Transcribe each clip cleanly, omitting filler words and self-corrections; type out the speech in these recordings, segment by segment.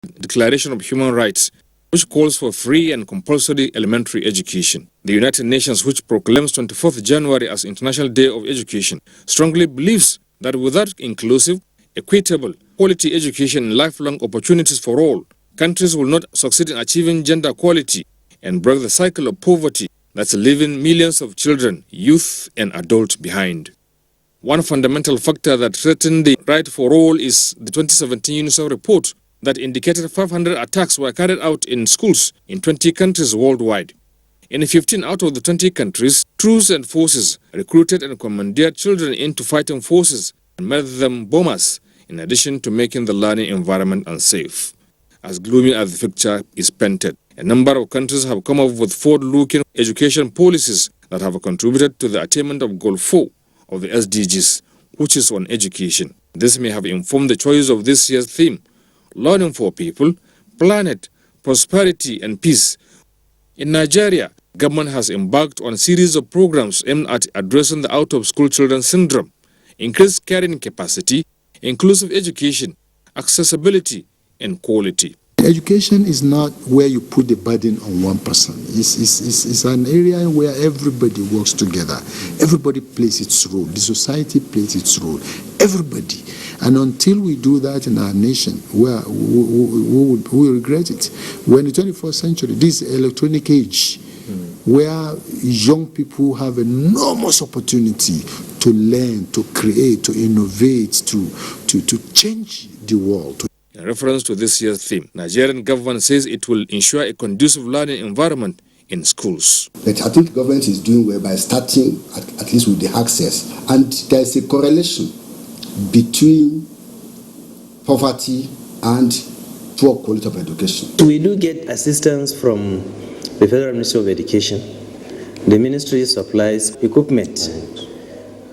Declaration of Human Rights, which calls for free and compulsory elementary education. The United Nations, which proclaims 24th January as International Day of Education, strongly believes that without inclusive, equitable, quality education and lifelong opportunities for all, countries will not succeed in achieving gender equality and break the cycle of poverty that's leaving millions of children, youth, and adults behind. One fundamental factor that threatened the right for all is the 2017 UNICEF report that indicated 500 attacks were carried out in schools in 20 countries worldwide. In 15 out of the 20 countries, troops and forces recruited and commandeered children into fighting forces and made them bombers, in addition to making the learning environment unsafe. As gloomy as the picture is painted, a number of countries have come up with forward-looking education policies that have contributed to the attainment of Goal 4 of the SDGs, which is on education. This may have informed the choice of this year's theme, Learning for People, Planet, Prosperity and Peace. In Nigeria, government has embarked on a series of programs aimed at addressing the out-of-school children syndrome, increased carrying capacity, inclusive education, accessibility, and quality. Education is not where you put the burden on one person. It's an area where everybody works together. Everybody plays its role. The society plays its role. Everybody. And until we do that in our nation, we will regret it. We're in the 21st century. This electronic age, where young people have enormous opportunity to learn, to create, to innovate, to change the world. In reference to this year's theme, Nigerian government says it will ensure a conducive learning environment in schools. But I think the government is doing well by starting at least with the access. And there is a correlation between poverty and poor quality of education. We do get assistance from the Federal Ministry of Education. The ministry supplies equipment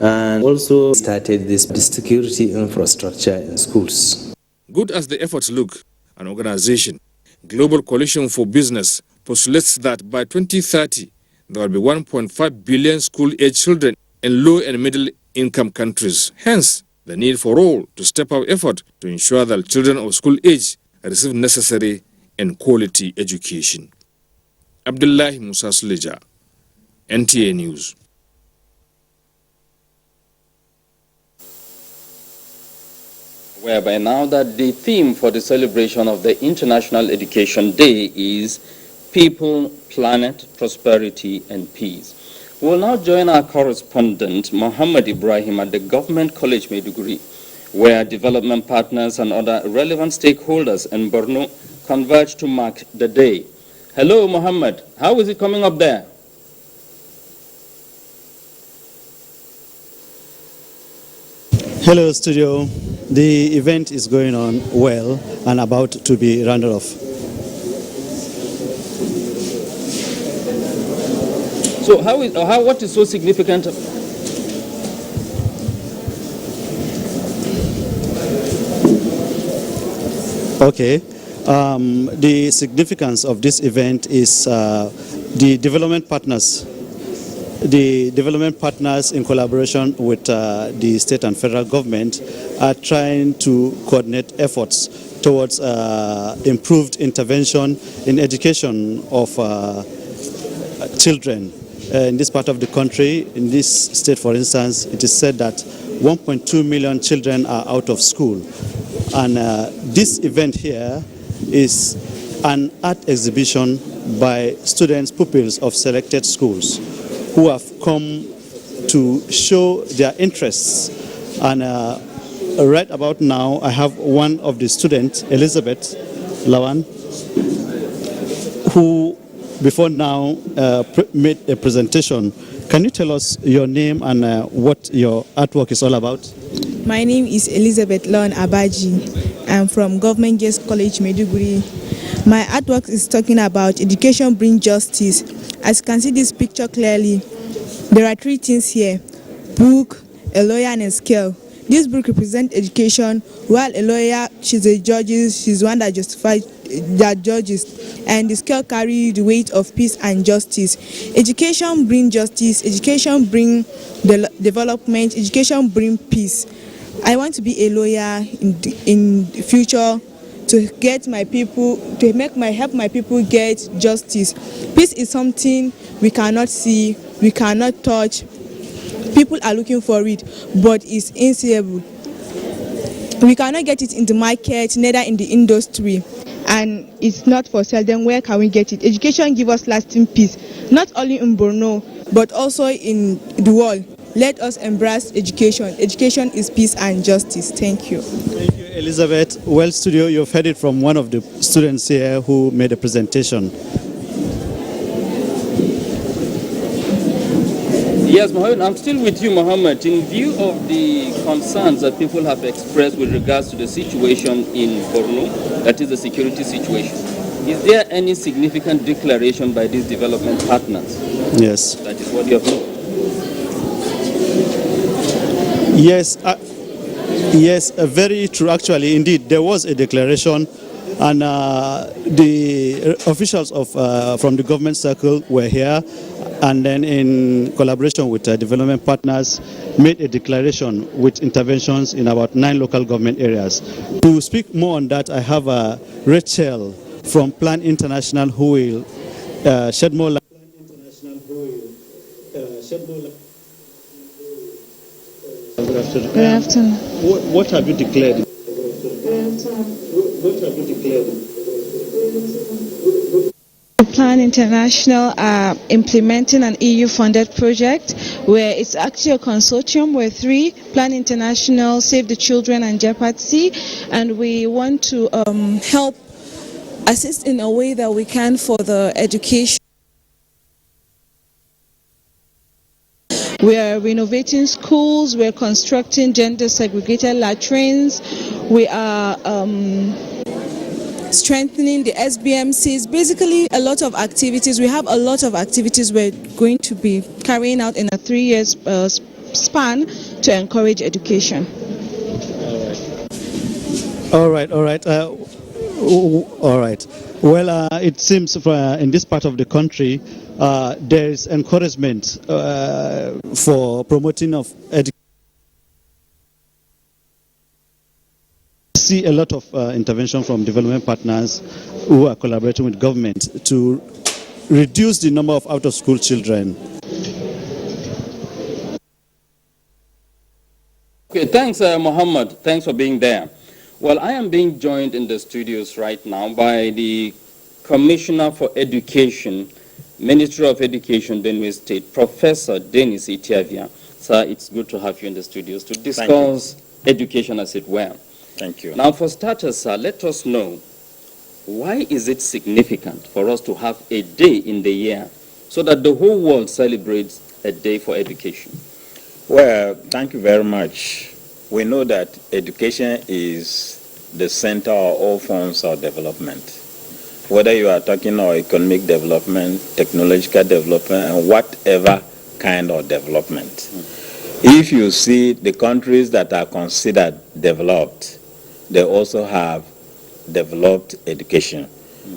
and also started this security infrastructure in schools. Good as the efforts look, an organization, Global Coalition for Business, postulates that by 2030, there will be 1.5 billion school-age children in low and middle-income countries. Hence, the need for all to step up effort to ensure that children of school age receive necessary and quality education. Abdullahi Musa Suleja, NTA News. Whereby now that the theme for the celebration of the International Education Day is People, Planet, Prosperity and Peace. We will now join our correspondent, Muhammad Ibrahim, at the Government College Maiduguri, where development partners and other relevant stakeholders in Borno converge to mark the day. Hello, Muhammad. How is it coming up there? Hello, studio. The event is going on well and about to be rounded off. So what is so significant? Okay. The significance of this event is the development partners. The development partners, in collaboration with the state and federal government, are trying to coordinate efforts towards improved intervention in education of children. In this part of the country, in this state, for instance, it is said that 1.2 million children are out of school. And this event here is an art exhibition by students, pupils of selected schools, who have come to show their interests. And right about now, I have one of the students, Elizabeth Lawan, who before now made a presentation. Can you tell us your name and what your artwork is all about? My name is Elizabeth Lawan Abaji. I'm from Government Girls College, Maiduguri. My artwork is talking about education brings justice. As you can see this picture clearly, there are three things here: book, a lawyer, and a scale. This book represents education, while a lawyer, she's a judge, she's one that justifies that judges, and the scale carries the weight of peace and justice. Education brings justice, education brings development, education brings peace. I want to be a lawyer in the future to get my people, to help my people get justice. Peace is something we cannot see, we cannot touch. People are looking for it, but it's inseeable. We cannot get it in the market, neither in the industry, and it's not for sale. Then where can we get it? Education gives us lasting peace, not only in Borno, but also in the world. Let us embrace education. Education is peace and justice. Thank you. Thank you, Elizabeth. Well, studio, you've heard it from one of the students here who made a presentation. Yes, Mohammed, I'm still with you, Mohammed. In view of the concerns that people have expressed with regards to the situation in Borno, that is the security situation, is there any significant declaration by these development partners? Yes. That is what you have heard. Yes, yes, very true. Actually, indeed, there was a declaration, and the officials of from the government circle were here, and then in collaboration with development partners, made a declaration with interventions in about 9 local government areas. To speak more on that, I have Rachel from Plan International who will shed more light. Good afternoon. Good afternoon. What have you declared? Plan International are implementing an EU-funded project where it's actually a consortium where 3, Plan International, Save the Children and Jeopardy, and we want to help assist in a way that we can for the education. We are renovating schools, we're constructing gender segregated latrines, we are strengthening the SBMCs, basically a lot of activities. We have a lot of activities we're going to be carrying out in a 3-year span to encourage education. All right. Well, it seems in this part of the country, there is encouragement for promoting of education. See a lot of intervention from development partners who are collaborating with government to reduce the number of out-of-school children. Okay, thanks, Mohammed. Thanks for being there. Well, I am being joined in the studios right now by the Commissioner for Education, Ministry of Education, Benue State, Professor Dennis Itiavia. Sir, it's good to have you in the studios to discuss education as it were. Thank you. Now, for starters, sir, let us know, why is it significant for us to have a day in the year so that the whole world celebrates a day for education? Well, thank you very much. We know that education is the center of all forms of development. Whether you are talking about economic development, technological development, and whatever kind of development. If you see the countries that are considered developed, they also have developed education.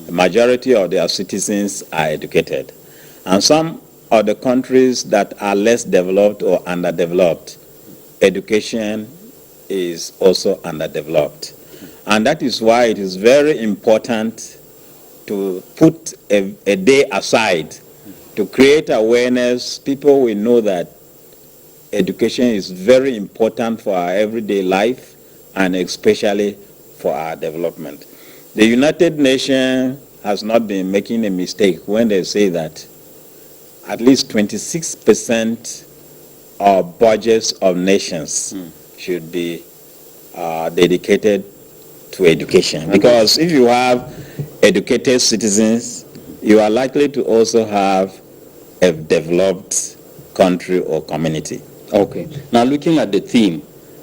The majority of their citizens are educated. And some of the countries that are less developed or underdeveloped, education is also underdeveloped. And that is why it is very important to put a day aside to create awareness. People will know that education is very important for our everyday life and especially for our development. The United Nations has not been making a mistake when they say that at least 26% of budgets of nations should be dedicated to education. Because if you have educated citizens, you are likely to also have a developed country or community. Okay. Now, looking at the theme,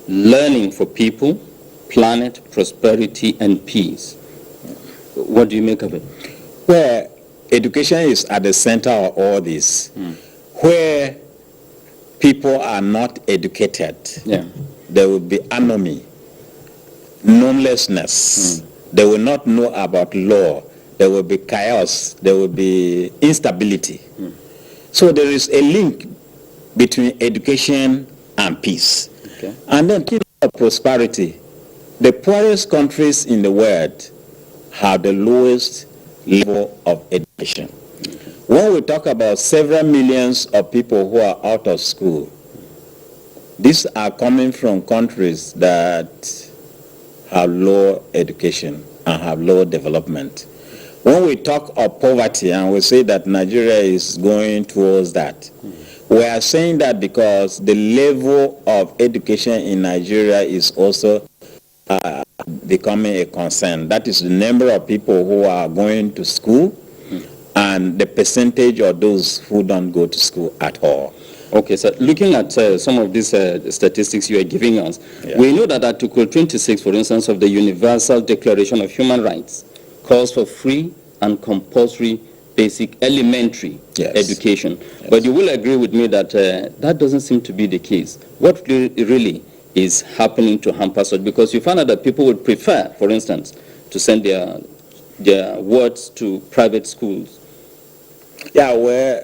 learning for people, planet, prosperity, and peace. What do you make of it? Well, education is at the center of all this. Where people are not educated, there will be anomie, knowledgelessness. They will not know about law. There will be chaos. There will be instability. So there is a link between education and peace. Okay. And then prosperity. The poorest countries in the world have the lowest level of education. When we talk about several millions of people who are out of school, these are coming from countries that have low education and have low development. When we talk of poverty and we say that Nigeria is going towards that, we are saying that because the level of education in Nigeria is also becoming a concern. That is the number of people who are going to school and the percentage of those who don't go to school at all. Okay, so looking at some of these statistics you are giving us, we know that Article 26, for instance, of the Universal Declaration of Human Rights calls for free and compulsory basic elementary education. Yes. But you will agree with me that that doesn't seem to be the case. What really is happening to hamper such? Because you find out that people would prefer, for instance, to send their wards to private schools. Yeah, well,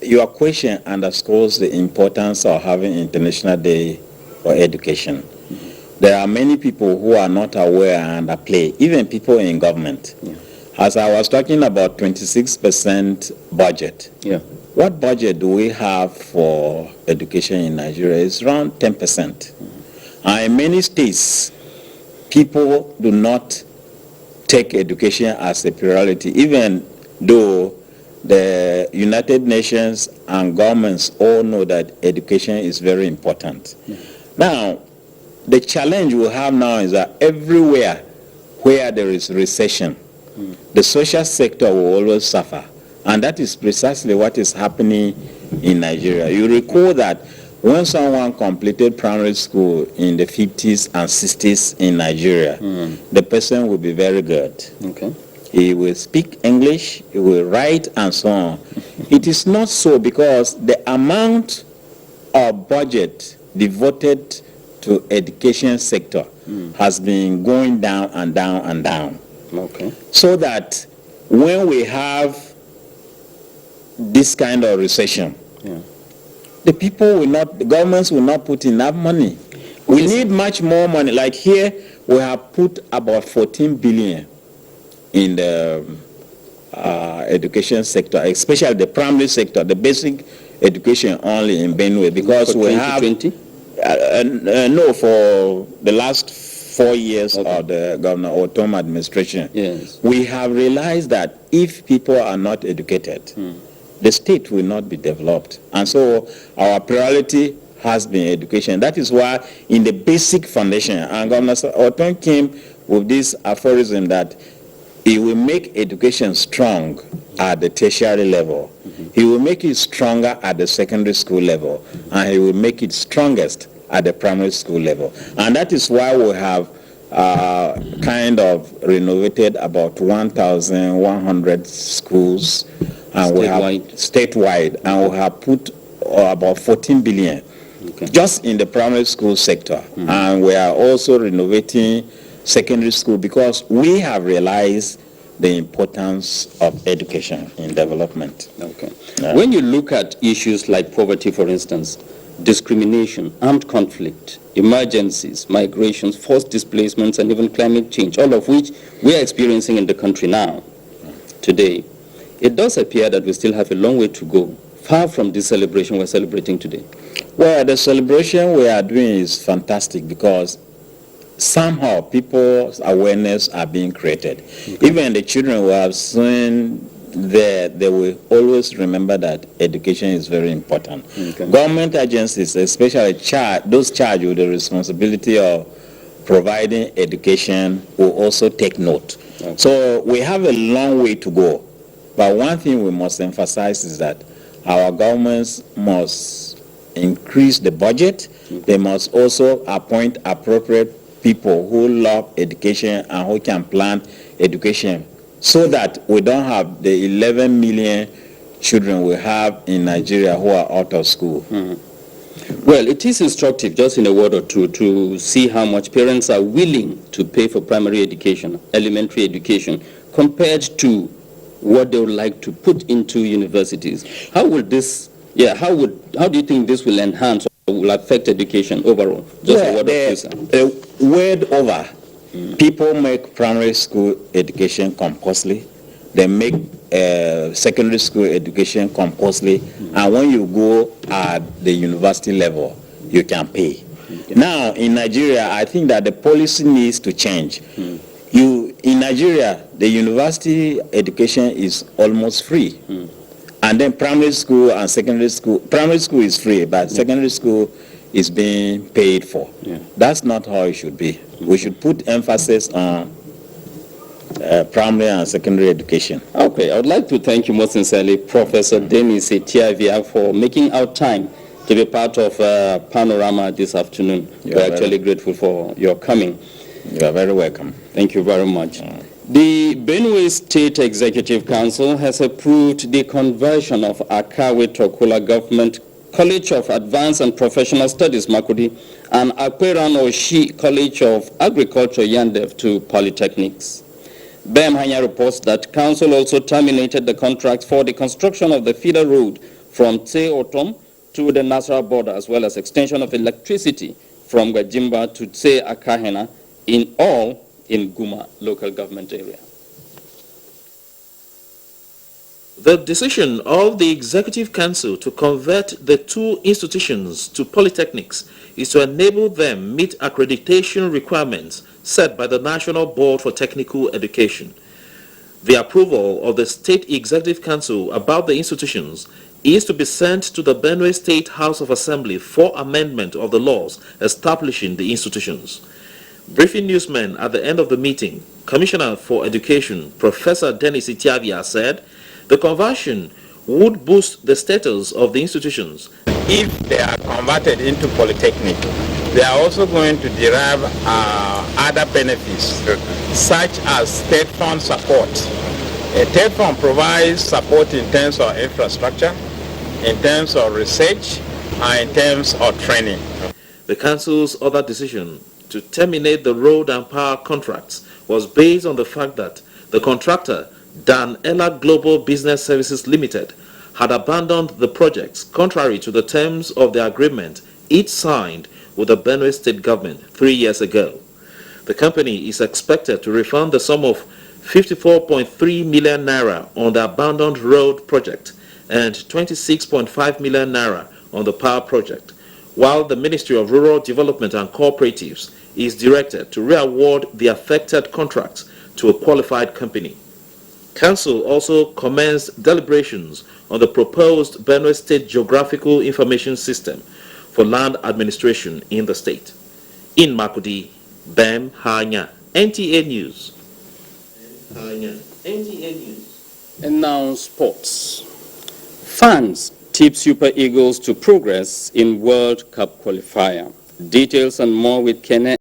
your question underscores the importance of having International Day for Education. Mm-hmm. There are many people who are not aware and underplay, even people in government. Yeah. As I was talking about 26% budget, what budget do we have for education in Nigeria? It's around 10%. Mm-hmm. And in many states, people do not take education as a priority, even though the United Nations and governments all know that education is very important. Now, the challenge we have now is that everywhere where there is recession, the social sector will always suffer. And that is precisely what is happening in Nigeria. You recall that when someone completed primary school in the 50s and 60s in Nigeria, the person will be very good. Okay. He will speak English, he will write, and so on. It is not so, because the amount of budget devoted to education sector has been going down and down and down. Okay. So that when we have this kind of recession, the governments will not put enough money. We need much more money. Like here, we have put about 14 billion in the education sector, especially the primary sector, the basic education only in Benue, because we have no, for the last 4 years of the Governor Otom administration, we have realized that if people are not educated, the state will not be developed. And so our priority has been education. That is why in the basic foundation, and Governor Otom came with this aphorism that he will make education strong at the tertiary level. He will make it stronger at the secondary school level, and he will make it strongest at the primary school level. And that is why we have kind of renovated about 1,100 schools and we have statewide, and we have put about 14 billion just in the primary school sector. And we are also renovating secondary school, because we have realized the importance of education in development. Okay. When you look at issues like poverty, for instance, discrimination, armed conflict, emergencies, migrations, forced displacements, and even climate change, all of which we are experiencing in the country now, today, it does appear that we still have a long way to go, far from this celebration we're celebrating today. Well, the celebration we are doing is fantastic, because somehow people's awareness are being created. Even the children who have seen there, they will always remember that education is very important. Government agencies, especially those charged with the responsibility of providing education, will also take note. So we have a long way to go. But one thing we must emphasize is that our governments must increase the budget. They must also appoint appropriate people who love education and who can plan education, so that we don't have the 11 million children we have in Nigeria who are out of school. Well, it is instructive, just in a word or two, to see how much parents are willing to pay for primary education, elementary education, compared to what they would like to put into universities. How will this, how do you think this will enhance or will affect education overall? Just a word of word over People make primary school education compulsory. They make secondary school education compulsory. And when you go at the university level, you can pay. Okay. Now, in Nigeria, I think that the policy needs to change. In Nigeria, the university education is almost free. And then primary school and secondary school, primary school is free, but secondary school is being paid for. That's not how it should be. We should put emphasis on primary and secondary education. Okay, I would like to thank you most sincerely, Professor Denis Etiavia, for making out time to be part of Panorama this afternoon. We're actually grateful for your coming. You are very welcome. Thank you very much. The Benue State Executive Council has approved the conversion of Akawe Tokola Government College of Advanced and Professional Studies, Makudi, and Akperan Oshi College of Agriculture, Yandev, to polytechnics. BEM Hanya reports that Council also terminated the contracts for the construction of the feeder road from Tse Otom to the Nasara border, as well as extension of electricity from Gajimba to Tse Akahena, in all in Guma local government area. The decision of the Executive Council to convert the two institutions to polytechnics is to enable them meet accreditation requirements set by the National Board for Technical Education. The approval of the State Executive Council about the institutions is to be sent to the Benue State House of Assembly for amendment of the laws establishing the institutions. Briefing newsmen at the end of the meeting, Commissioner for Education, Professor Denis Etiavia, said the conversion would boost the status of the institutions. If they are converted into polytechnic, they are also going to derive other benefits, such as state fund support. A state fund provides support in terms of infrastructure, in terms of research, and in terms of training. The Council's other decision to terminate the road and power contracts was based on the fact that the contractor, Dan Ella Global Business Services Limited, had abandoned the projects contrary to the terms of the agreement it signed with the Benue State government 3 years ago. The company is expected to refund the sum of 54.3 million naira on the abandoned road project and 26.5 million naira on the power project, while the Ministry of Rural Development and Cooperatives is directed to re-award the affected contracts to a qualified company. Council also commenced deliberations on the proposed Benue State Geographical Information System for land administration in the state. In Makudi, Bem Hanya, NTA News. NTA News. And now sports. Fans tip Super Eagles to progress in World Cup qualifier. Details and more with Kenneth.